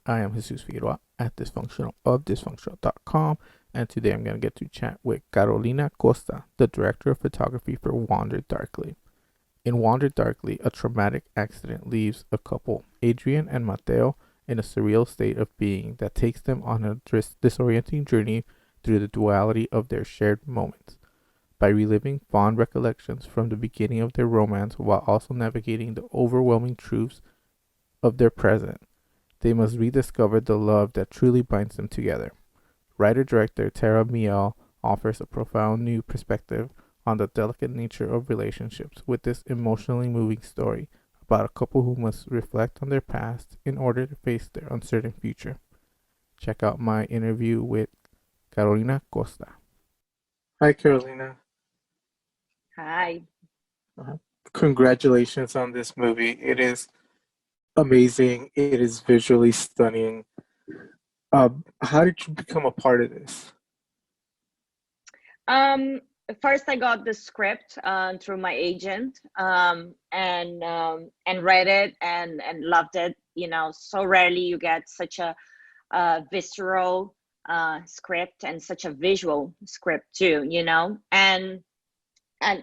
I am Jesus Figueroa at Dysfunctional of Dysfunktional.com, and today I'm going to get to chat with Carolina Costa, the director of photography for Wander Darkly. In Wander Darkly, a traumatic accident leaves a couple, Adrienne and Matteo, in a surreal state of being that takes them on a disorienting journey through the duality of their shared moments. By reliving fond recollections from the beginning of their romance while also navigating the overwhelming truths of their present, they must rediscover the love that truly binds them together. Writer-director Tara Miele offers a profound new perspective on the delicate nature of relationships with this emotionally moving story about a couple who must reflect on their past in order to face their uncertain future. Check out my interview with Carolina Costa. Hi, Carolina. Hi. Uh-huh. Congratulations on this movie. It is amazing. It is visually stunning. How did you become a part of this? Um, First I got the script through my agent and read it and loved it. You know, so rarely you get such a visceral script and such a visual script too. You know, and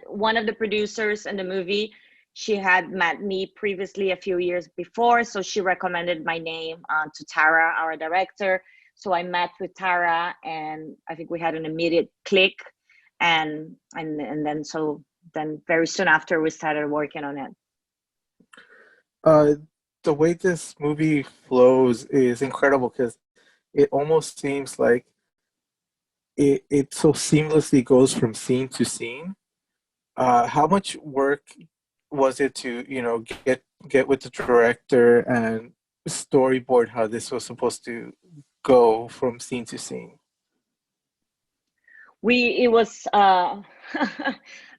one of the producers in the movie, she had met me previously a few years before, so she recommended my name to Tara, our director. So I met with Tara, and I think we had an immediate click, and then very soon after we started working on it. Uh, the way this movie flows is incredible because it almost seems like it so seamlessly goes from scene to scene. How much work was it to, get with the director and storyboard how this was supposed to go from scene to scene? It was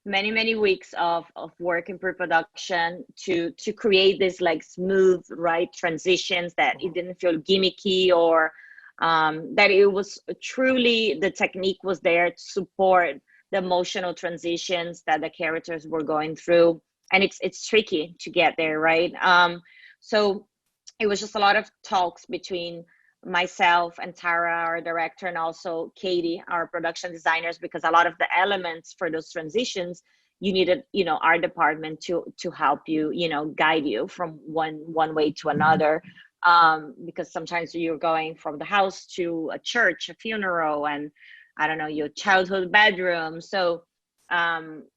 many weeks of work in pre-production to create this like smooth right transitions, that it didn't feel gimmicky, or that it was truly, the technique was there to support the emotional transitions that the characters were going through. And it's tricky to get there, right? So it was just a lot of talks between myself and Tara, our director, and also Katie, our production designers, because a lot of the elements for those transitions, you needed, our department to help you, guide you from one way to another. Because sometimes you're going from the house to a church, a funeral, and I don't know, your childhood bedroom. So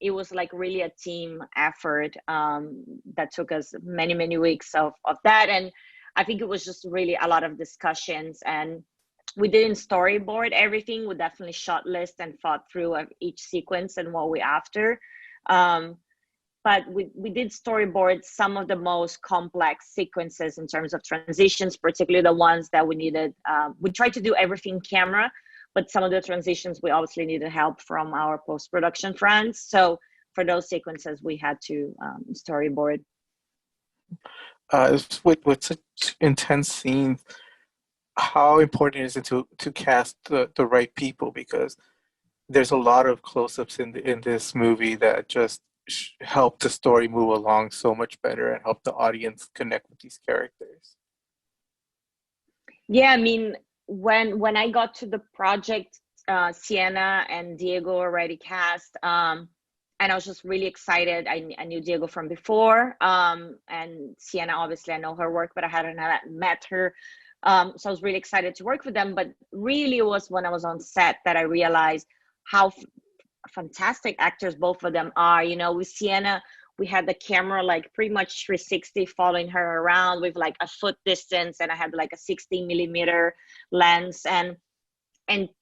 it was like really a team effort that took us many weeks of that. And I think it was just really a lot of discussions, and we didn't storyboard everything. We definitely shot list and thought through of each sequence and what we after. Um, but we did storyboard some of the most complex sequences in terms of transitions, particularly the ones that we needed. We tried to do everything camera, but some of the transitions we obviously needed help from our post-production friends. So for those sequences, we had to storyboard. With such intense scenes, how important is it to cast the right people? Because there's a lot of close-ups in this movie that just help the story move along so much better and help the audience connect with these characters. Yeah, I mean, when I got to the project, Sienna and Diego already cast, and I was just really excited. I knew Diego from before, and Sienna, obviously, I know her work, but I hadn't met her. So I was really excited to work with them. But really, it was when I was on set that I realized how fantastic actors both of them are. You know, with Sienna, we had the camera like pretty much 360 following her around with like a foot distance, and I had like a 16 millimeter lens, and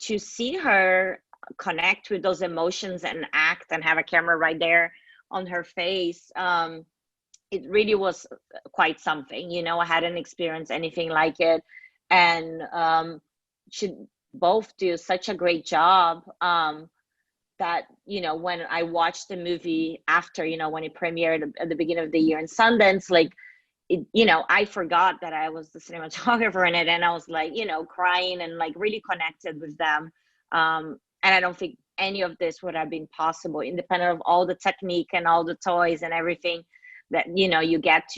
to see her connect with those emotions and act and have a camera right there on her face, it really was quite something. You know, I hadn't experienced anything like it, and she both do such a great job. That, when I watched the movie after, when it premiered at the beginning of the year in Sundance, like I forgot that I was the cinematographer in it, and I was like, crying and like really connected with them. And I don't think any of this would have been possible independent of all the technique and all the toys and everything that you get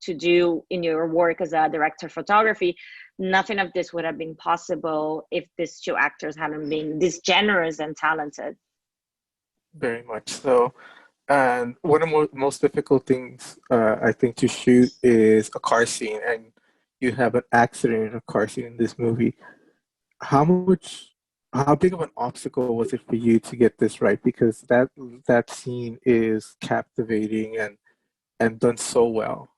to do in your work as a director of photography, nothing of this would have been possible if these two actors hadn't been this generous and talented. Very much so. And one of the most difficult things I think to shoot is a car scene, and you have an accident in a car scene in this movie. How much, how big of an obstacle was it for you to get this right? Because that scene is captivating and done so well.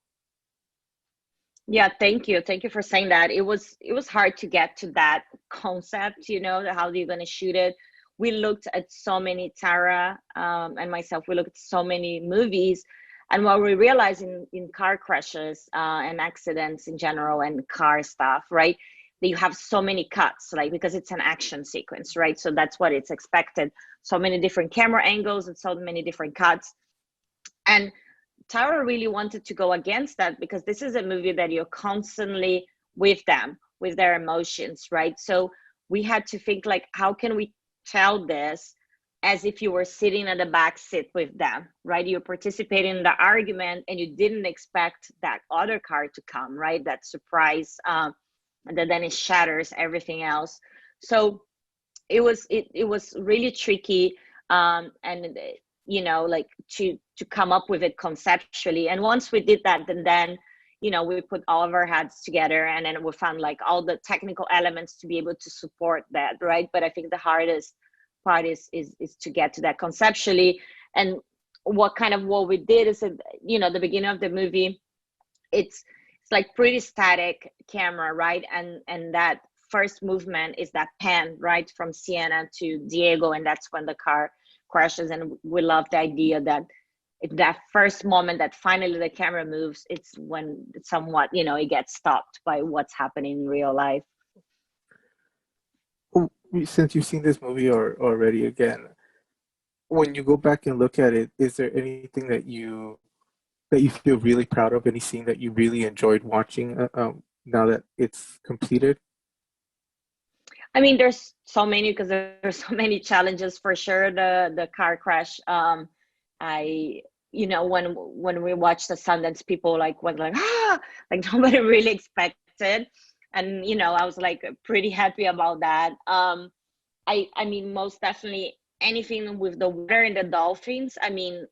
Yeah, thank you for saying that. It was hard to get to that concept, how are you going to shoot it. We looked at so many, Tara and myself, we looked at so many movies, and what we realized in car crashes and accidents in general and car stuff, right, that you have so many cuts, like, because it's an action sequence, right? So that's what it's expected. So many different camera angles and so many different cuts. And Tara really wanted to go against that, because this is a movie that you're constantly with them, with their emotions, right? So we had to think, like, how can we tell this as if you were sitting in the back seat with them, right? You're participating in the argument and you didn't expect that other car to come, right? That surprise, and then it shatters everything else. So it was really tricky, and like to come up with it conceptually. And once we did that, then we put all of our heads together, and then we found, like, all the technical elements to be able to support that, right? But I think the hardest part is to get to that conceptually. And what we did is that, the beginning of the movie, it's like pretty static camera, right? And that first movement is that pan, right, from Sienna to Diego, and that's when the car crashes. And we love the idea that that first moment that finally the camera moves, it's when somewhat, it gets stopped by what's happening in real life. Oh, since you've seen this movie already again, when you go back and look at it, is there anything that you feel really proud of? Any scene that you really enjoyed watching now that it's completed? I mean, there's so many, because there's so many challenges for sure. The car crash. I when we watched the Sundance, people like went like, like nobody really expected, and I was like pretty happy about that. I mean, most definitely anything with the water and the dolphins. I mean,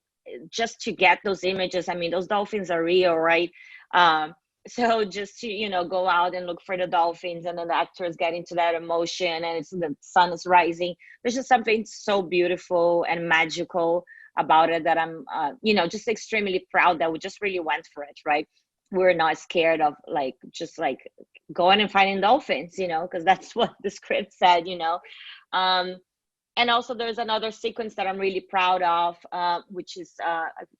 just to get those images. I mean, those dolphins are real, right? Um, so just to go out and look for the dolphins, and then the actors get into that emotion, and it's the sun is rising. There's just something so beautiful and magical about it that I'm just extremely proud that we just really went for it, right? We're not scared of, like, just like going and finding dolphins, because that's what the script said. um and also there's another sequence that I'm really proud of, which is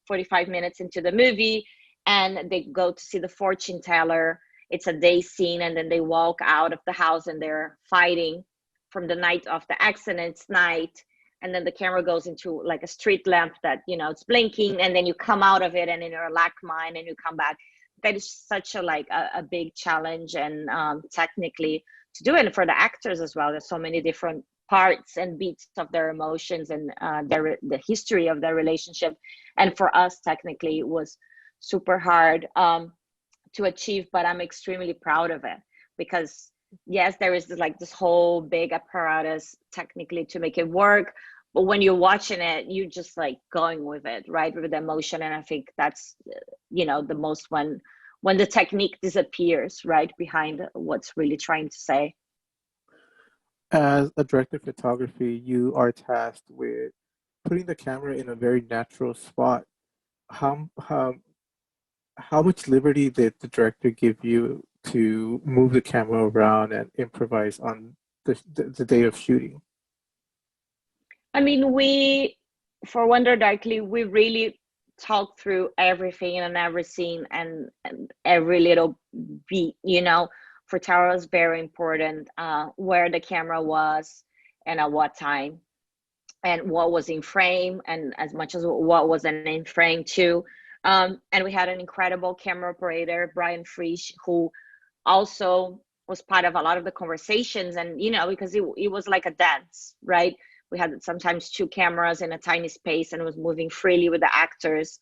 45 minutes into the movie, and they go to see the fortune teller. It's a day scene, and then they walk out of the house and they're fighting from the night of the accident. It's night, and then the camera goes into like a street lamp that it's blinking, and then you come out of it, and in your lack mine, and you come back. That is such a big challenge, and technically to do it, for the actors as well. There's so many different parts and beats of their emotions, and the history of their relationship. And for us, technically, it was super hard to achieve, but I'm extremely proud of it, because yes, there is this whole big apparatus technically to make it work, but when you're watching it, you just like going with it, right, with the emotion. And I think that's the most, when the technique disappears right behind what's really trying to say. As a director of photography, you are tasked with putting the camera in a very natural spot. How how how much liberty did the director give you to move the camera around and improvise on the day of shooting? I mean, for Wonder Darkly, we really talked through everything and every scene, and every little beat, For Tara was very important, where the camera was and at what time, and what was in frame, and as much as what wasn't in frame too. And we had an incredible camera operator, Brian Frisch, who also was part of a lot of the conversations. And because it was like a dance, right? We had sometimes two cameras in a tiny space, and it was moving freely with the actors.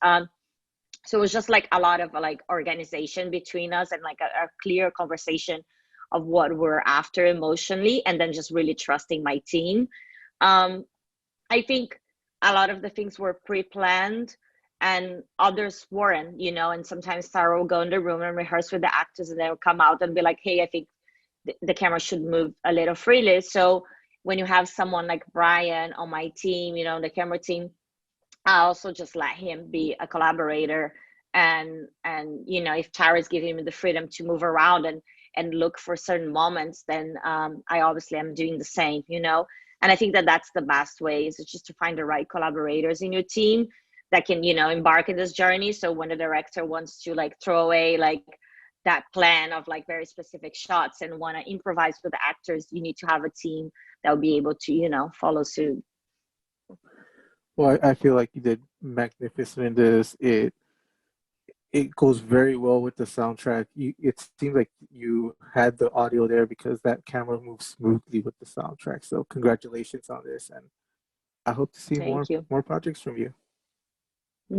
So it was just like a lot of like organization between us, and like a clear conversation of what we're after emotionally, and then just really trusting my team. um, I think a lot of the things were pre-planned and others weren't, and sometimes Sarah will go in the room and rehearse with the actors, and they'll come out and be like, hey, I think the camera should move a little freely. So when you have someone like Brian on my team, the camera team, I also just let him be a collaborator. And if Tara's giving me the freedom to move around and look for certain moments, then I obviously am doing the same. And I think that that's the best way, is just to find the right collaborators in your team that can embark in this journey. So when the director wants to like throw away like that plan of like very specific shots and want to improvise with the actors, you need to have a team that will be able to follow suit. Well, I feel like you did magnificent in this. It goes very well with the soundtrack. It seems like you had the audio there because that camera moves smoothly with the soundtrack. So congratulations on this, and I hope to see Thank you. more projects from you.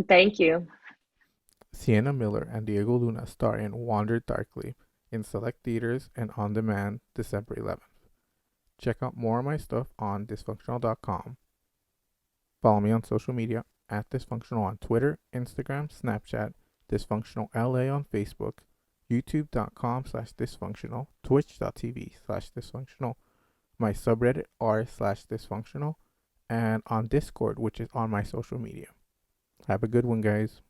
Thank you. Sienna Miller and Diego Luna star in Wander Darkly in select theaters and on demand December 11th. Check out more of my stuff on dysfunctional.com. Follow me on social media at Dysfunctional on Twitter, Instagram, Snapchat, Dysfunctional LA on Facebook, youtube.com/dysfunctional, twitch.tv/dysfunctional, my subreddit r/dysfunctional, and on Discord, which is on my social media. Have a good one, guys.